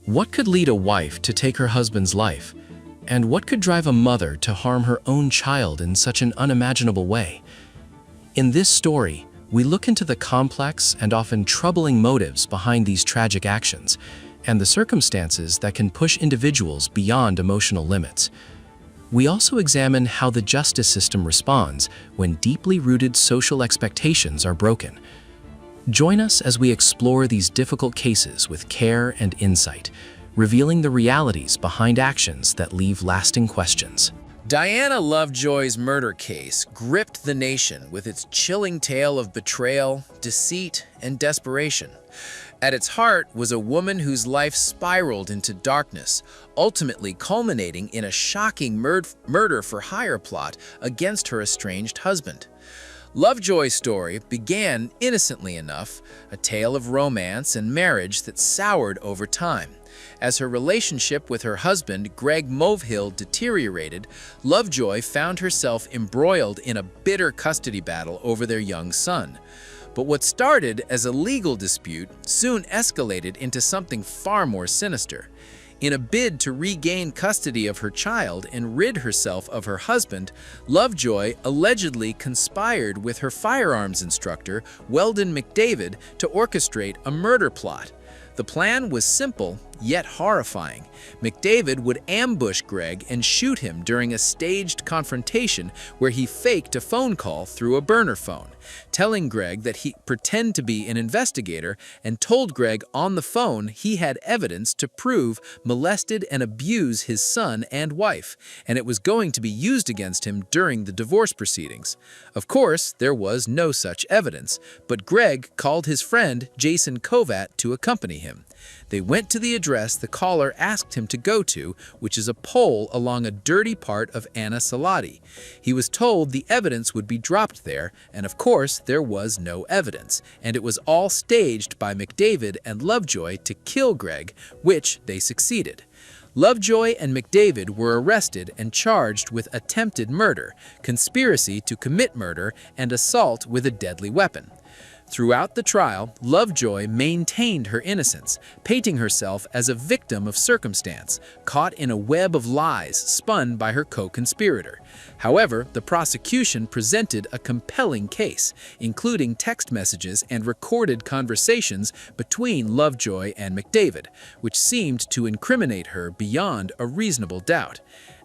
What could lead a wife to take her husband's life? And what could drive a mother to harm her own child in such an unimaginable way? In this story, we look into the complex and often troubling motives behind these tragic actions and the circumstances that can push individuals beyond emotional limits. We also examine how the justice system responds when deeply rooted social expectations are broken. Join us as we explore these difficult cases with care and insight, revealing the realities behind actions that leave lasting questions. Diana Lovejoy's murder case gripped the nation with its chilling tale of betrayal, deceit, and desperation. At its heart was a woman whose life spiraled into darkness, ultimately culminating in a shocking murder-for-hire plot against her estranged husband. Lovejoy's story began innocently enough, a tale of romance and marriage that soured over time. As her relationship with her husband, Greg Movehill, deteriorated, Lovejoy found herself embroiled in a bitter custody battle over their young son. But what started as a legal dispute soon escalated into something far more sinister. In a bid to regain custody of her child and rid herself of her husband, Lovejoy allegedly conspired with her firearms instructor, Weldon McDavid, to orchestrate a murder plot. The plan was simple, yet horrifying. McDavid would ambush Greg and shoot him during a staged confrontation where he faked a phone call through a burner phone, telling Greg that he pretended to be an investigator and told Greg on the phone he had evidence to prove molested and abused his son and wife, and it was going to be used against him during the divorce proceedings. Of course, there was no such evidence, but Greg called his friend Jason Kovat to accompany him. They went to the address the caller asked him to go to, which is a pole along a dirty part of Anna Salati. He was told the evidence would be dropped there, and of course there was no evidence, and it was all staged by McDavid and Lovejoy to kill Greg, which they succeeded. Lovejoy and McDavid were arrested and charged with attempted murder, conspiracy to commit murder, and assault with a deadly weapon. Throughout the trial, Lovejoy maintained her innocence, painting herself as a victim of circumstance, caught in a web of lies spun by her co-conspirator. However, the prosecution presented a compelling case, including text messages and recorded conversations between Lovejoy and McDavid, which seemed to incriminate her beyond a reasonable doubt.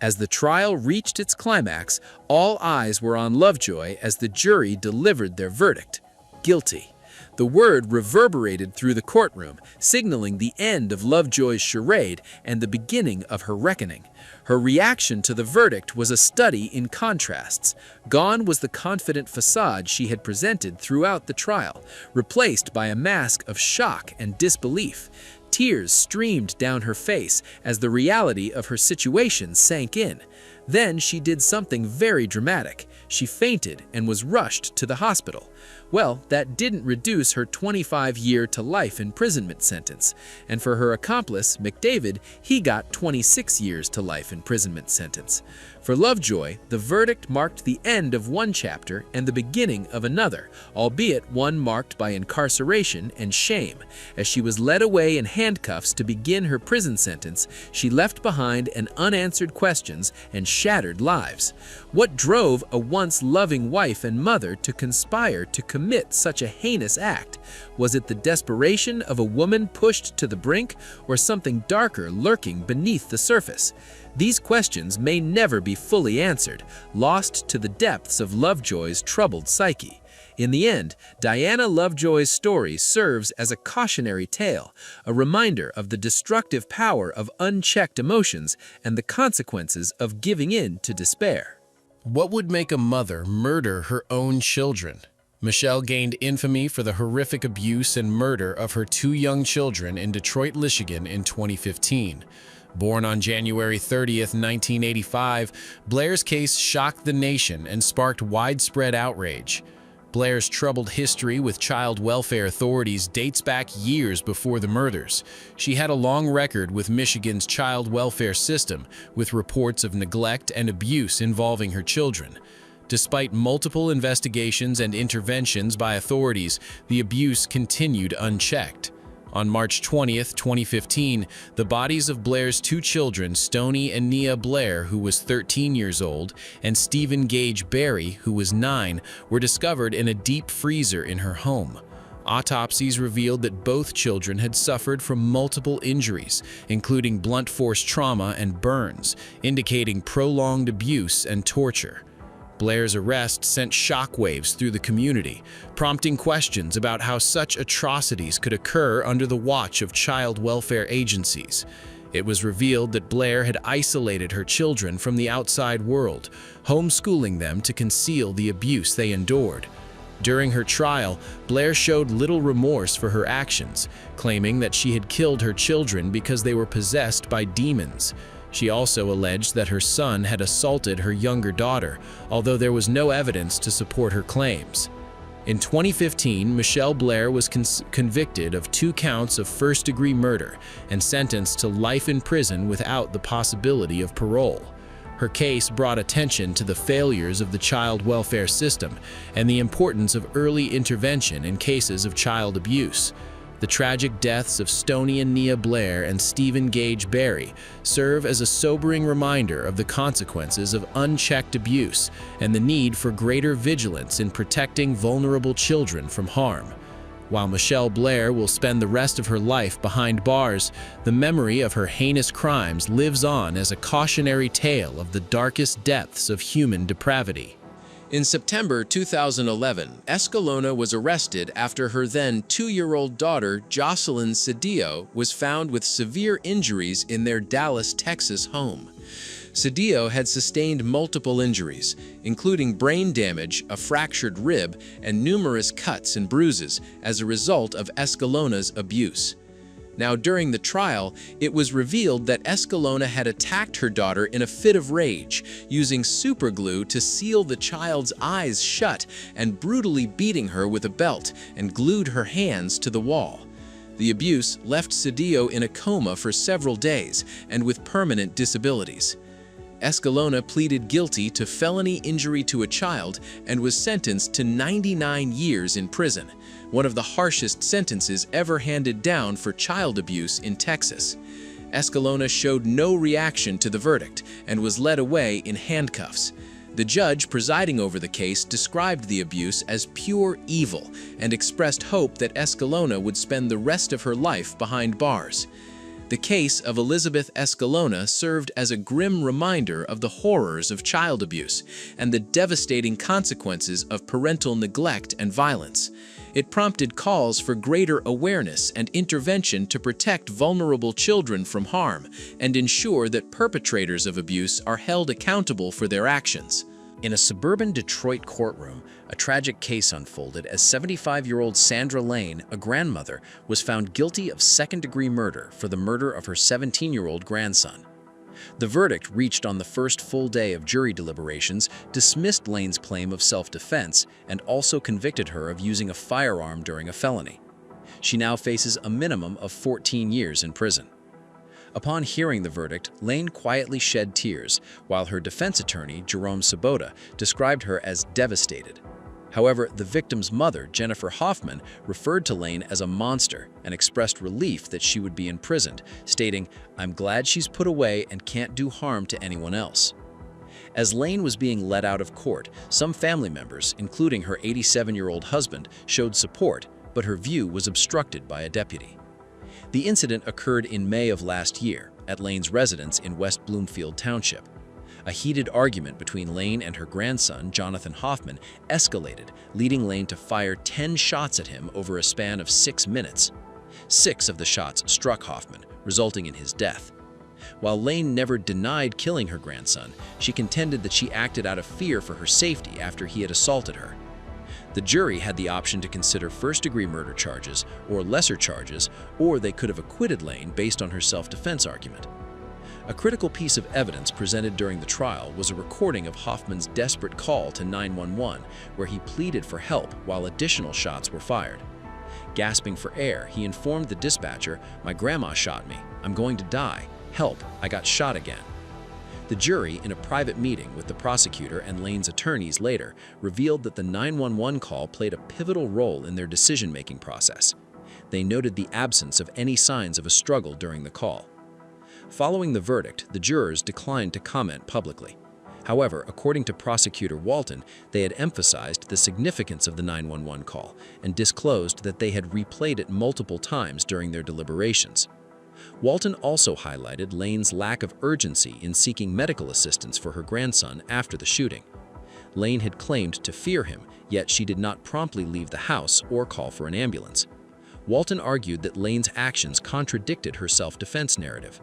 As the trial reached its climax, all eyes were on Lovejoy as the jury delivered their verdict. Guilty. The word reverberated through the courtroom, signaling the end of Lovejoy's charade and the beginning of her reckoning. Her reaction to the verdict was a study in contrasts. Gone was the confident facade she had presented throughout the trial, replaced by a mask of shock and disbelief. Tears streamed down her face as the reality of her situation sank in. Then she did something very dramatic. She fainted and was rushed to the hospital. Well, that didn't reduce her 25-year-to-life imprisonment sentence. And for her accomplice, McDavid, he got 26 years to life imprisonment sentence. For Lovejoy, the verdict marked the end of one chapter and the beginning of another, albeit one marked by incarceration and shame. As she was led away in handcuffs to begin her prison sentence, she left behind an unanswered questions and shattered lives. What drove a once loving wife and mother to conspire to commit such a heinous act? Was it the desperation of a woman pushed to the brink, or something darker lurking beneath the surface? These questions may never be fully answered, lost to the depths of Lovejoy's troubled psyche. In the end, Diana Lovejoy's story serves as a cautionary tale, a reminder of the destructive power of unchecked emotions and the consequences of giving in to despair. What would make a mother murder her own children? Michelle gained infamy for the horrific abuse and murder of her two young children in Detroit, Michigan in 2015. Born on January 30th, 1985, Blair's case shocked the nation and sparked widespread outrage. Blair's troubled history with child welfare authorities dates back years before the murders. She had a long record with Michigan's child welfare system, with reports of neglect and abuse involving her children. Despite multiple investigations and interventions by authorities, the abuse continued unchecked. On March 20th, 2015, the bodies of Blair's two children, Stoney and Nia Blair, who was 13 years old, and Stephen Gage Barry, who was 9, were discovered in a deep freezer in her home. Autopsies revealed that both children had suffered from multiple injuries, including blunt force trauma and burns, indicating prolonged abuse and torture. Blair's arrest sent shockwaves through the community, prompting questions about how such atrocities could occur under the watch of child welfare agencies. It was revealed that Blair had isolated her children from the outside world, homeschooling them to conceal the abuse they endured. During her trial, Blair showed little remorse for her actions, claiming that she had killed her children because they were possessed by demons. She also alleged that her son had assaulted her younger daughter, although there was no evidence to support her claims. In 2015, Michelle Blair was convicted of 2 counts of first-degree murder and sentenced to life in prison without the possibility of parole. Her case brought attention to the failures of the child welfare system and the importance of early intervention in cases of child abuse. The tragic deaths of Stoney and Nia Blair and Stephen Gage Barry serve as a sobering reminder of the consequences of unchecked abuse and the need for greater vigilance in protecting vulnerable children from harm. While Michelle Blair will spend the rest of her life behind bars, the memory of her heinous crimes lives on as a cautionary tale of the darkest depths of human depravity. In September 2011, Escalona was arrested after her then 2-year-old daughter, Jocelyn Cedillo, was found with severe injuries in their Dallas, Texas home. Cedillo had sustained multiple injuries, including brain damage, a fractured rib, and numerous cuts and bruises as a result of Escalona's abuse. Now, during the trial, it was revealed that Escalona had attacked her daughter in a fit of rage, using superglue to seal the child's eyes shut and brutally beating her with a belt and glued her hands to the wall. The abuse left Cedillo in a coma for several days and with permanent disabilities. Escalona pleaded guilty to felony injury to a child and was sentenced to 99 years in prison, one of the harshest sentences ever handed down for child abuse in Texas. Escalona showed no reaction to the verdict and was led away in handcuffs. The judge presiding over the case described the abuse as pure evil and expressed hope that Escalona would spend the rest of her life behind bars. The case of Elizabeth Escalona served as a grim reminder of the horrors of child abuse and the devastating consequences of parental neglect and violence. It prompted calls for greater awareness and intervention to protect vulnerable children from harm and ensure that perpetrators of abuse are held accountable for their actions. In a suburban Detroit courtroom, a tragic case unfolded as 75-year-old Sandra Lane, a grandmother, was found guilty of second-degree murder for the murder of her 17-year-old grandson. The verdict, reached on the first full day of jury deliberations, dismissed Lane's claim of self-defense and also convicted her of using a firearm during a felony. She now faces a minimum of 14 years in prison. Upon hearing the verdict, Lane quietly shed tears, while her defense attorney, Jerome Sabota, described her as devastated. However, the victim's mother, Jennifer Hoffman, referred to Lane as a monster and expressed relief that she would be imprisoned, stating, "I'm glad she's put away and can't do harm to anyone else." As Lane was being led out of court, some family members, including her 87-year-old husband, showed support, but her view was obstructed by a deputy. The incident occurred in May of last year at Lane's residence in West Bloomfield Township. A heated argument between Lane and her grandson, Jonathan Hoffman, escalated, leading Lane to fire 10 shots at him over a span of 6 minutes. 6 of the shots struck Hoffman, resulting in his death. While Lane never denied killing her grandson, she contended that she acted out of fear for her safety after he had assaulted her. The jury had the option to consider first-degree murder charges or lesser charges, or they could have acquitted Lane based on her self-defense argument. A critical piece of evidence presented during the trial was a recording of Hoffman's desperate call to 911, where he pleaded for help while additional shots were fired. Gasping for air, he informed the dispatcher, "My grandma shot me. I'm going to die. Help, I got shot again." The jury, in a private meeting with the prosecutor and Lane's attorneys later, revealed that the 911 call played a pivotal role in their decision-making process. They noted the absence of any signs of a struggle during the call. Following the verdict, the jurors declined to comment publicly. However, according to Prosecutor Walton, they had emphasized the significance of the 911 call and disclosed that they had replayed it multiple times during their deliberations. Walton also highlighted Lane's lack of urgency in seeking medical assistance for her grandson after the shooting. Lane had claimed to fear him, yet she did not promptly leave the house or call for an ambulance. Walton argued that Lane's actions contradicted her self-defense narrative.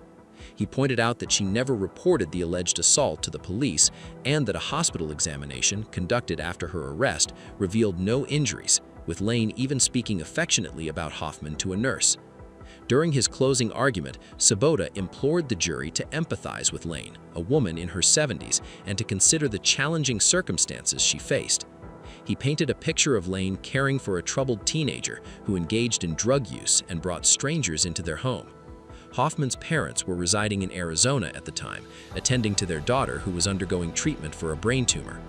He pointed out that she never reported the alleged assault to the police and that a hospital examination conducted after her arrest revealed no injuries, with Lane even speaking affectionately about Hoffman to a nurse. During his closing argument, Sabota implored the jury to empathize with Lane, a woman in her 70s, and to consider the challenging circumstances she faced. He painted a picture of Lane caring for a troubled teenager who engaged in drug use and brought strangers into their home. Hoffman's parents were residing in Arizona at the time, attending to their daughter who was undergoing treatment for a brain tumor.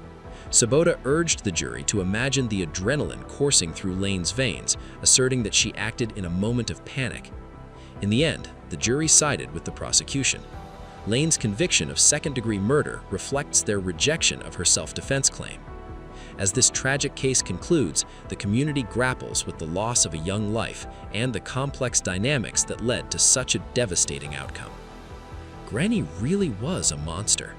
Sabota urged the jury to imagine the adrenaline coursing through Lane's veins, asserting that she acted in a moment of panic. In the end, the jury sided with the prosecution. Lane's conviction of second-degree murder reflects their rejection of her self-defense claim. As this tragic case concludes, the community grapples with the loss of a young life and the complex dynamics that led to such a devastating outcome. Granny really was a monster.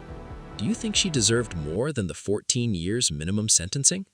Do you think she deserved more than the 14 years minimum sentencing?